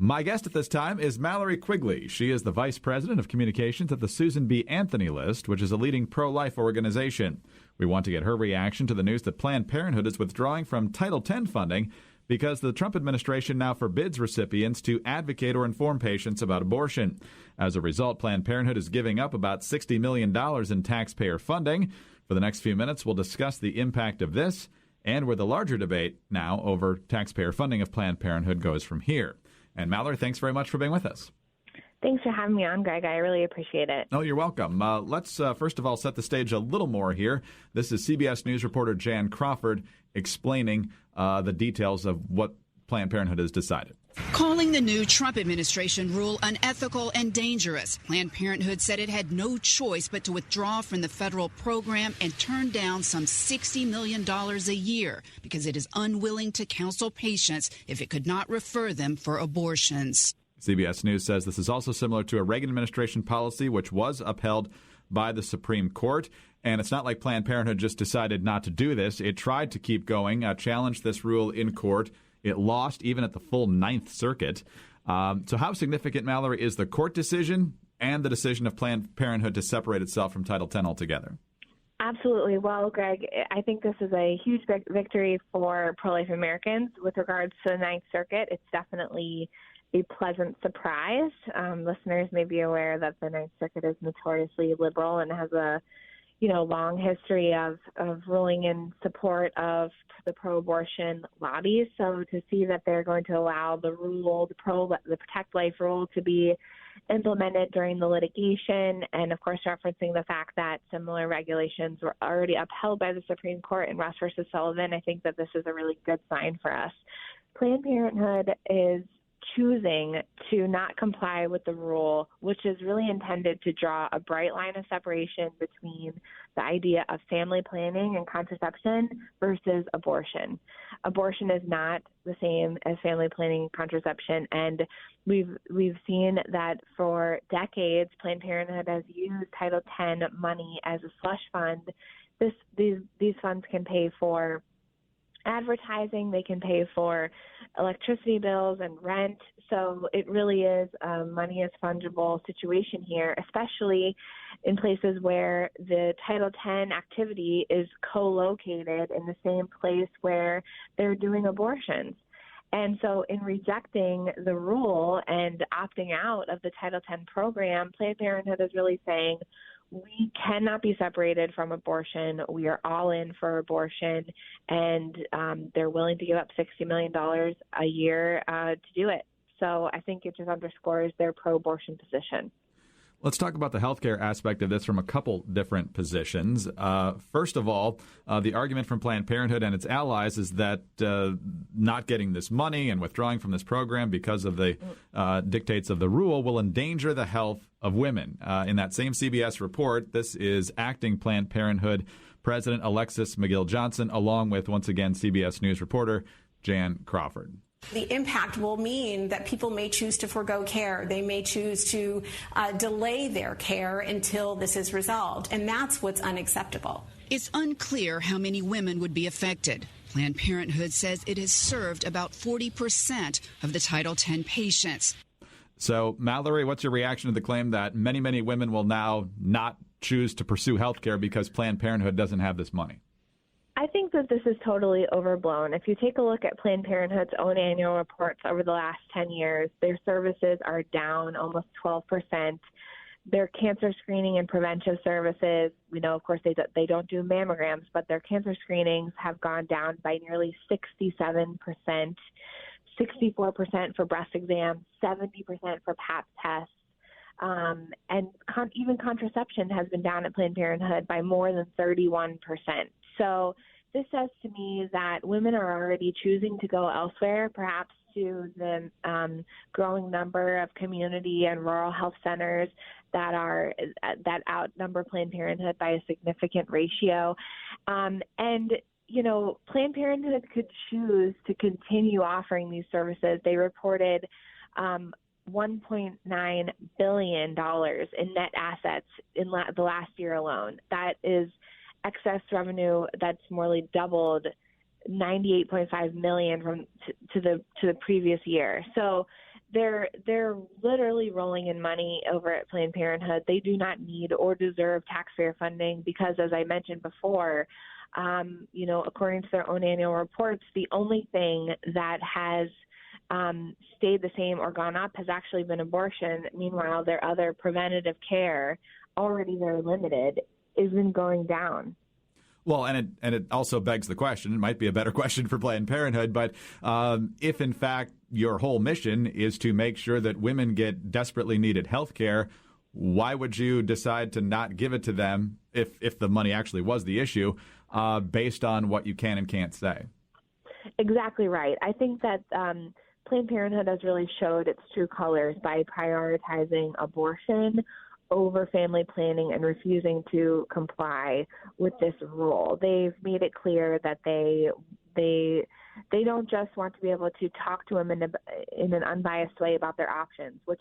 My guest at this time is Mallory Quigley. She is the Vice President of Communications at the Susan B. Anthony List, which is a leading pro-life organization. We want to get her reaction to the news that Planned Parenthood is withdrawing from Title X funding because the Trump administration now forbids recipients to advocate or inform patients about abortion. As a result, Planned Parenthood is giving up about $60 million in taxpayer funding. For the next few minutes, we'll discuss the impact of this and where the larger debate now over taxpayer funding of Planned Parenthood goes from here. And Mallory, thanks very much for being with us. Thanks for having me on, Greg. I really appreciate it. Oh, you're welcome. Let's first of all set the stage a little more here. This is CBS News reporter Jan Crawford explaining the details of what Planned Parenthood has decided. Calling the new Trump administration rule unethical and dangerous, Planned Parenthood said it had no choice but to withdraw from the federal program and turn down some $60 million a year because it is unwilling to counsel patients if it could not refer them for abortions. CBS News says this is also similar to a Reagan administration policy, which was upheld by the Supreme Court. And it's not like Planned Parenthood just decided not to do this. It tried to keep going, challenged this rule in court. It lost even at the full Ninth Circuit. So how significant, Mallory, is the court decision and the decision of Planned Parenthood to separate itself from Title X altogether? Absolutely. Well, Greg, I think this is a huge victory for pro-life Americans. With regards to the Ninth Circuit, it's definitely a pleasant surprise. Listeners may be aware that the Ninth Circuit is notoriously liberal and has a long history of ruling in support of the pro-abortion lobbies. So to see that they're going to allow the Protect Life rule to be implemented during the litigation, and of course referencing the fact that similar regulations were already upheld by the Supreme Court in Russ versus Sullivan, I think that this is a really good sign for us. Planned Parenthood is choosing to not comply with the rule, which is really intended to draw a bright line of separation between the idea of family planning and contraception versus abortion. Abortion is not the same as family planning and contraception, and we've seen that for decades, Planned Parenthood has used Title X money as a slush fund. These funds can pay for advertising, they can pay for electricity bills and rent. So it really is a money is fungible situation here, especially in places where the Title X activity is co-located in the same place where they're doing abortions. And so in rejecting the rule and opting out of the Title X program, Planned Parenthood is really saying, we cannot be separated from abortion. We are all in for abortion, and they're willing to give up $60 million a year to do it. So I think it just underscores their pro-abortion position. Let's talk about the healthcare aspect of this from a couple different positions. First of all, the argument from Planned Parenthood and its allies is that not getting this money and withdrawing from this program because of the dictates of the rule will endanger the health of women. In that same CBS report, this is acting Planned Parenthood President Alexis McGill-Johnson, along with, once again, CBS News reporter Jan Crawford. The impact will mean that people may choose to forgo care. They may choose to delay their care until this is resolved, and that's what's unacceptable. It's unclear how many women would be affected. Planned Parenthood says it has served about 40% of the Title X patients. So, Mallory, what's your reaction to the claim that many, many women will now not choose to pursue health care because Planned Parenthood doesn't have this money? I think that this is totally overblown. If you take a look at Planned Parenthood's own annual reports over the last 10 years, their services are down almost 12%. Their cancer screening and preventive services, we know, of course, they don't do mammograms, but their cancer screenings have gone down by nearly 67%, 64% for breast exams, 70% for Pap tests. And even contraception has been down at Planned Parenthood by more than 31%. So this says to me that women are already choosing to go elsewhere, perhaps to the growing number of community and rural health centers that outnumber Planned Parenthood by a significant ratio. And Planned Parenthood could choose to continue offering these services. They reported $1.9 billion in net assets in the last year alone. That is excess revenue that's more doubled, $98.5 million to the previous year. So they're literally rolling in money over at Planned Parenthood. They do not need or deserve taxpayer funding because, as I mentioned before, according to their own annual reports, the only thing that has stayed the same or gone up has actually been abortion. Meanwhile, their other preventative care, already very limited, is been going down. Well, and it also begs the question, it might be a better question for Planned Parenthood, but if in fact your whole mission is to make sure that women get desperately needed health care, why would you decide to not give it to them if the money actually was the issue, based on what you can and can't say? Exactly right. I think that Planned Parenthood has really showed its true colors by prioritizing abortion over family planning and refusing to comply with this rule. They've made it clear that they don't just want to be able to talk to women in an unbiased way about their options, which,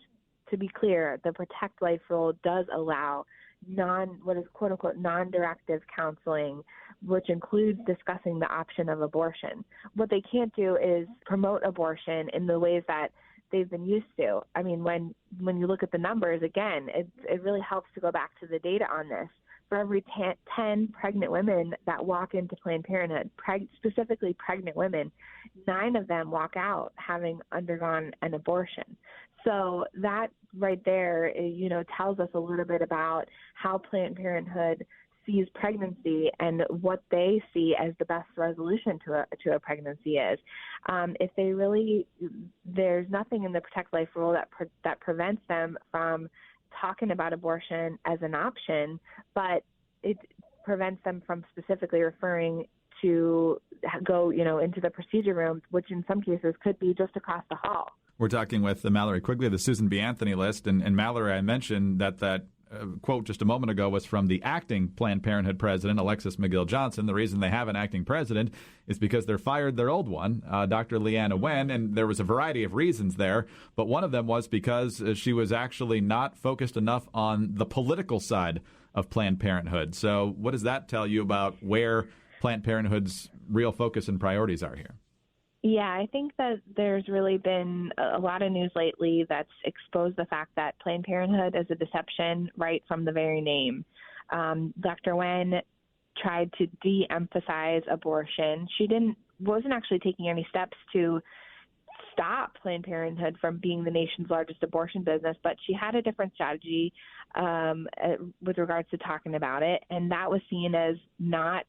to be clear, the Protect Life rule does allow what is quote unquote non-directive counseling, which includes discussing the option of abortion. What they can't do is promote abortion in the ways that they've been used to. I mean, when you look at the numbers, again, it really helps to go back to the data on this. For every 10 pregnant women that walk into Planned Parenthood, specifically pregnant women, 9 of them walk out having undergone an abortion. So that right there, tells us a little bit about how Planned Parenthood sees pregnancy and what they see as the best resolution to a pregnancy is. If they really, there's nothing in the Protect Life rule that prevents them from talking about abortion as an option, but it prevents them from specifically referring to go, into the procedure room, which in some cases could be just across the hall. We're talking with Mallory Quigley of the Susan B. Anthony list. And Mallory, I mentioned that quote just a moment ago was from the acting Planned Parenthood president, Alexis McGill Johnson. The reason they have an acting president is because they're fired their old one, Dr. Leanna Wen, and there was a variety of reasons there. But one of them was because she was actually not focused enough on the political side of Planned Parenthood. So what does that tell you about where Planned Parenthood's real focus and priorities are here? Yeah, I think that there's really been a lot of news lately that's exposed the fact that Planned Parenthood is a deception right from the very name. Dr. Wen tried to de-emphasize abortion. She wasn't actually taking any steps to stop Planned Parenthood from being the nation's largest abortion business, but she had a different strategy with regards to talking about it, and that was seen as not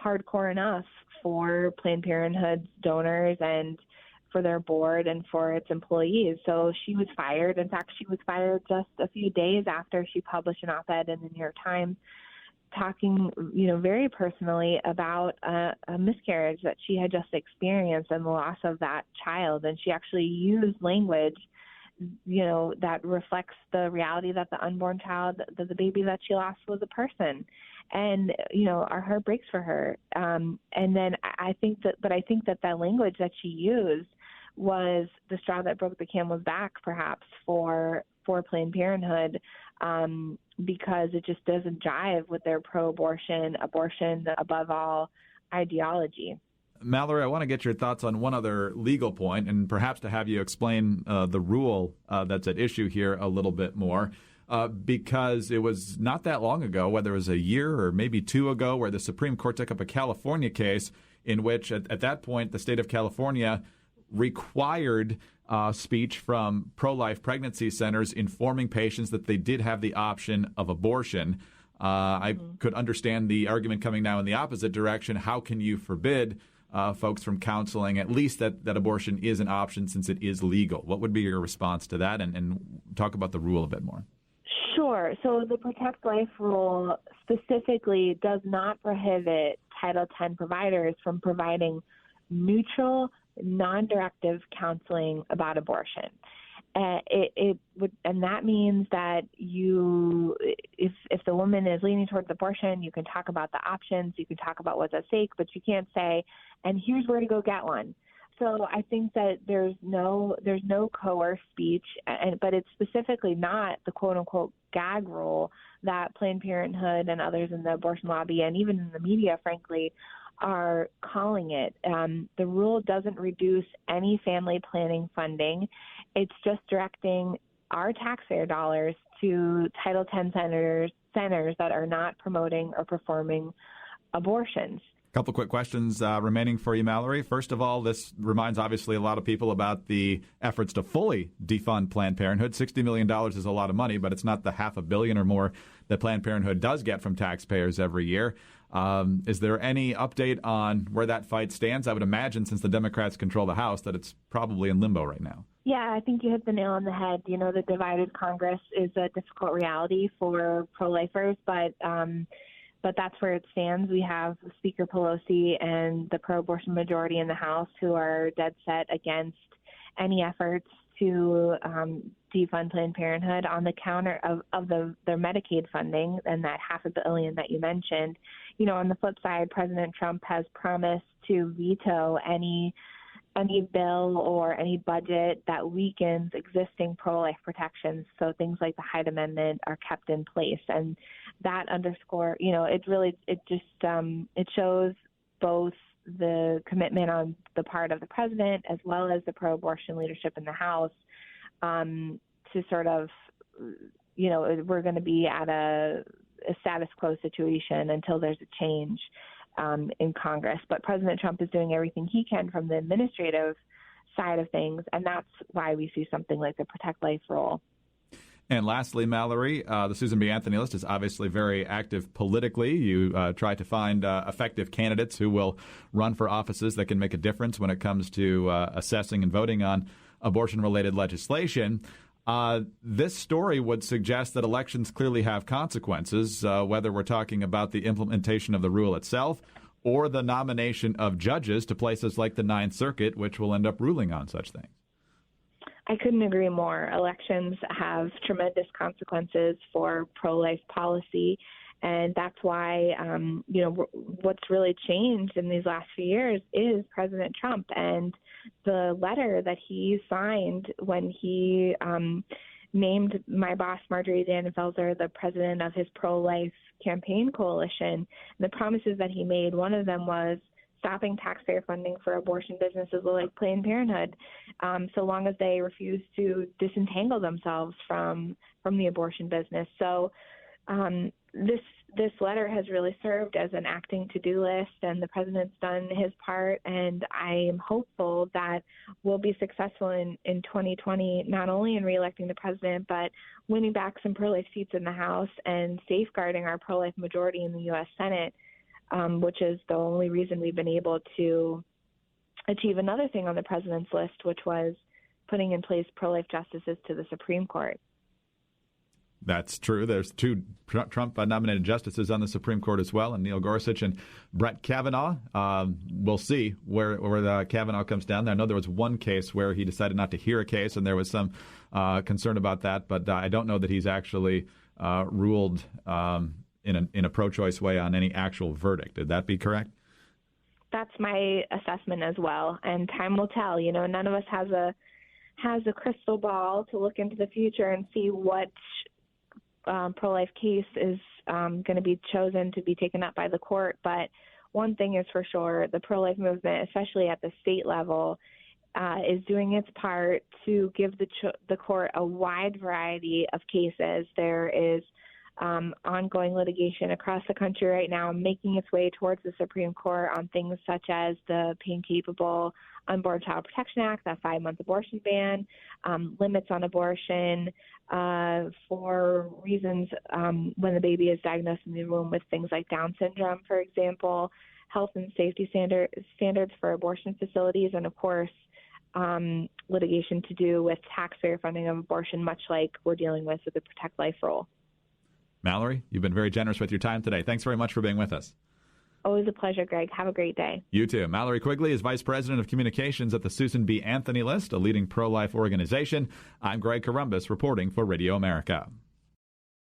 hardcore enough for Planned Parenthood's donors and for their board and for its employees. So she was fired. In fact, she was fired just a few days after she published an op-ed in the New York Times talking, very personally about a miscarriage that she had just experienced and the loss of that child. And she actually used language, that reflects the reality that the unborn child, the baby that she lost, was a person. And, our heart breaks for her. And then I think that language that she used was the straw that broke the camel's back, perhaps, for Planned Parenthood, because it just doesn't jive with their pro-abortion, abortion above all ideology. Mallory, I want to get your thoughts on one other legal point, and perhaps to have you explain the rule that's at issue here a little bit more. Because it was not that long ago, whether it was a year or maybe 2 ago, where the Supreme Court took up a California case in which, at that point, the state of California required speech from pro-life pregnancy centers informing patients that they did have the option of abortion. I could understand the argument coming now in the opposite direction. How can you forbid folks from counseling, at least that abortion is an option since it is legal? What would be your response to that? And talk about the rule a bit more. Sure. So the Protect Life rule specifically does not prohibit Title X providers from providing neutral, non-directive counseling about abortion. And that means that if the woman is leaning towards abortion, you can talk about the options, you can talk about what's at stake, but you can't say, and here's where to go get one. So I think that there's no coerced speech, but it's specifically not the quote-unquote gag rule that Planned Parenthood and others in the abortion lobby and even in the media, frankly, are calling it. The rule doesn't reduce any family planning funding. It's just directing our taxpayer dollars to Title X centers that are not promoting or performing abortions. A couple quick questions remaining for you, Mallory. First of all, this reminds obviously a lot of people about the efforts to fully defund Planned Parenthood. $60 million is a lot of money, but it's not the $500 million or more that Planned Parenthood does get from taxpayers every year. Is there any update on where that fight stands? I would imagine, since the Democrats control the House, that it's probably in limbo right now. Yeah, I think you hit the nail on the head. You know, the divided Congress is a difficult reality for pro-lifers, but that's where it stands. We have Speaker Pelosi and the pro-abortion majority in the House who are dead set against any efforts to defund Planned Parenthood on the counter of their Medicaid funding and that $500 million that you mentioned. You know, on the flip side, President Trump has promised to veto any bill or any budget that weakens existing pro-life protections. So things like the Hyde Amendment are kept in place. And that underscore, you know, it shows both the commitment on the part of the president as well as the pro-abortion leadership in the House to sort of, you know, we're going to be at a status quo situation until there's a change in Congress. But President Trump is doing everything he can from the administrative side of things, and that's why we see something like the Protect Life rule. And lastly, Mallory, the Susan B. Anthony list is obviously very active politically. You try to find effective candidates who will run for offices that can make a difference when it comes to assessing and voting on abortion-related legislation. This story would suggest that elections clearly have consequences, whether we're talking about the implementation of the rule itself or the nomination of judges to places like the Ninth Circuit, which will end up ruling on such things. I couldn't agree more. Elections have tremendous consequences for pro-life policy, and that's why, you know, what's really changed in these last few years is President Trump and the letter that he signed when he named my boss, Marjorie Dannenfelser, the president of his pro-life campaign coalition. The promises that he made, one of them was stopping taxpayer funding for abortion businesses like Planned Parenthood, so long as they refuse to disentangle themselves from the abortion business. So this letter has really served as an acting to-do list, and the president's done his part, and I am hopeful that we'll be successful in 2020, not only in reelecting the president, but winning back some pro-life seats in the House and safeguarding our pro-life majority in the U.S. Senate, which is the only reason we've been able to achieve another thing on the president's list, which was putting in place pro-life justices to the Supreme Court. That's true. There's two Trump-nominated justices on the Supreme Court as well, and Neil Gorsuch and Brett Kavanaugh. We'll see where Kavanaugh comes down. I know there was one case where he decided not to hear a case, and there was some concern about that, but I don't know that he's actually ruled in a pro-choice way on any actual verdict. Did that be correct? That's my assessment as well, and time will tell. You know, none of us has a crystal ball to look into the future and see what pro-life case is going to be chosen to be taken up by the court. But one thing is for sure, the pro-life movement, especially at the state level, is doing its part to give the court a wide variety of cases. There is ongoing litigation across the country right now making its way towards the Supreme Court on things such as the Pain-Capable Unborn Child Protection Act, that 5-month abortion ban, limits on abortion for reasons when the baby is diagnosed in the womb with things like Down syndrome, for example, health and safety standards for abortion facilities, and, of course, litigation to do with taxpayer funding of abortion, much like we're dealing with the Protect Life rule. Mallory, you've been very generous with your time today. Thanks very much for being with us. Always a pleasure, Greg. Have a great day. You too. Mallory Quigley is Vice President of Communications at the Susan B. Anthony List, a leading pro-life organization. I'm Greg Columbus reporting for Radio America.